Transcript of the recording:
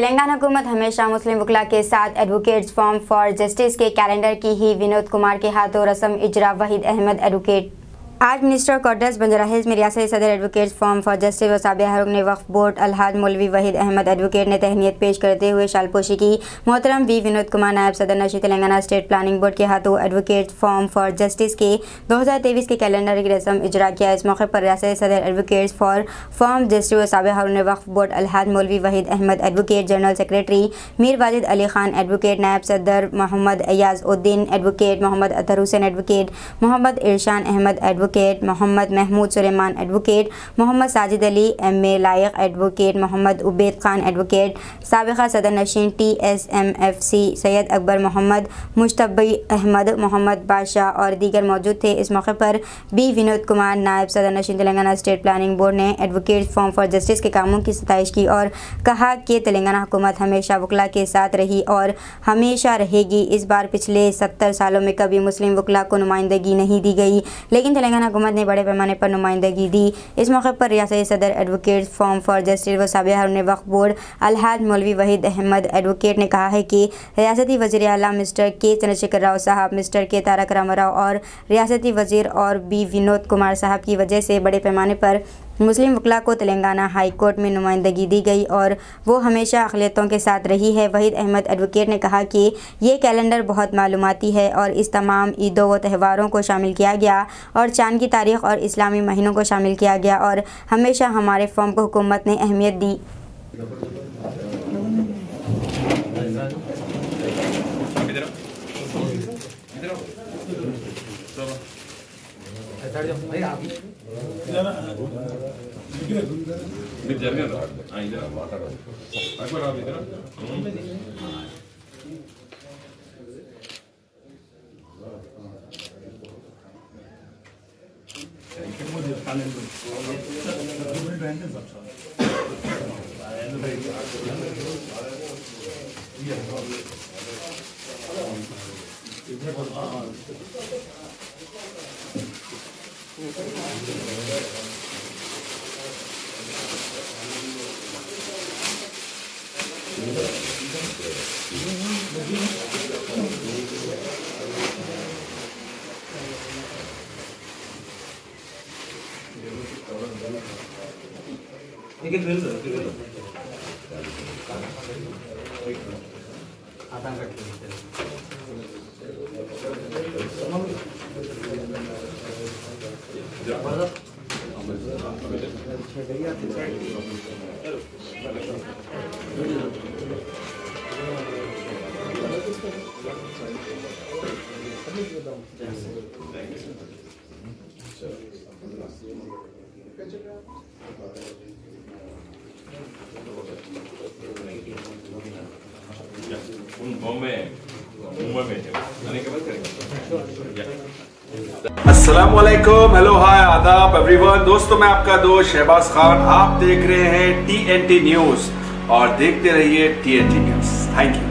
तेलंगाना हुकूमत हमेशा मुस्लिम वकला के साथ एडवोकेट्स फॉर्म फॉर जस्टिस के कैलेंडर की ही विनोद कुमार के हाथों रस्म इजरा। वहीद अहमद एडवोकेट आज मिनिस्टर क्वार्टर्स बंजारा हिल्स में रियासती सदर एडवोकेट्स फॉर्म फॉर जस्टिस व साबिया रुकन वक्फ बोर्ड अलहाज मौलवी वहीद अहमद एडवोकेट ने तहनीत पेश करते हुए शालपोशी की। मोहतरम वी विनोद कुमार नायब सदर नशी तेलंगाना स्टेट प्लानिंग बोर्ड के हाथों एडवोकेट्स फॉर्म फॉर जस्टिस के 2023 के कैलेंडर की रस्म इजरा किया। इस मौके पर रियासती सदर एडवोकेट्स फॉर फॉर्म जस्टिस व साबिया रुकन वक्फ board Alhaj Maulvi Waheed Ahmed advocate, general secretary Mir Wajid Ali Khan advocate, नायब सदर Mohammed Ayaz Uddin advocate, Mohammed Athar Hussain advocate, Mohammed Irshan Ahmed advocate, Mohammed Mahmood Sulaiman advocate, Mohammed Sajid Ali MA. लायक एडवोकेट, मोहम्मद उबैद खान एडवोकेट, साबिक़ा सदर नशीन TSMFC सैयद अकबर मोहम्मद, मुश्तबी अहमद, मोहम्मद बादशाह और दीगर मौजूद थे। इस मौके पर बी विनोद कुमार नायब सदर नशीन तेलंगाना स्टेट प्लानिंग बोर्ड ने एडवोकेट्स फॉर्म फॉर जस्टिस के कामों की सताइश की और कहा कि तेलंगाना हुकूमत हमेशा वकला के साथ रही और हमेशा रहेगी। इस बार पिछले 70 सालों में कभी मुस्लिम वकला को नुमाइंदगी नहीं दी गई, लेकिन तेलंगाना हुकूमत ने बड़े पैमाने पर नुमाइंदगी दी। इस मौके पर रियासती सदर एडवोकेट्स फॉर्म फॉर जस्टिस व साबिया रुकन वक्फ बोर्ड अलहाज मौलवी वहीद अहमद एडवोकेट ने कहा है कि रियासती वज़ीर आला मिस्टर के चंद्रशेखर राव साहब, मिस्टर के तारक रामाराव और रियासती वज़ीर और बी विनोद कुमार साहब की वजह से बड़े पैमाने पर मुस्लिम वकला को तेलंगाना हाई कोर्ट में नुमाइंदगी दी गई और वो हमेशा अक़लियतों के साथ रही है। वहीद अहमद एडवोकेट ने कहा कि ये कैलेंडर बहुत मालूमाती है और इस तमाम ईदों व त्योहारों को शामिल किया गया और चांद की तारीख़ और इस्लामी महीनों को शामिल किया गया और हमेशा हमारे फॉर्म को हुकूमत ने अहमियत दी। अस्सलामुअलैकुम, हेलो, हाय, आदाब एवरीवन। दोस्तों, मैं आपका दोस्त शहबाज खान, आप देख रहे हैं TNT न्यूज और देखते रहिए TNT न्यूज। Thank you.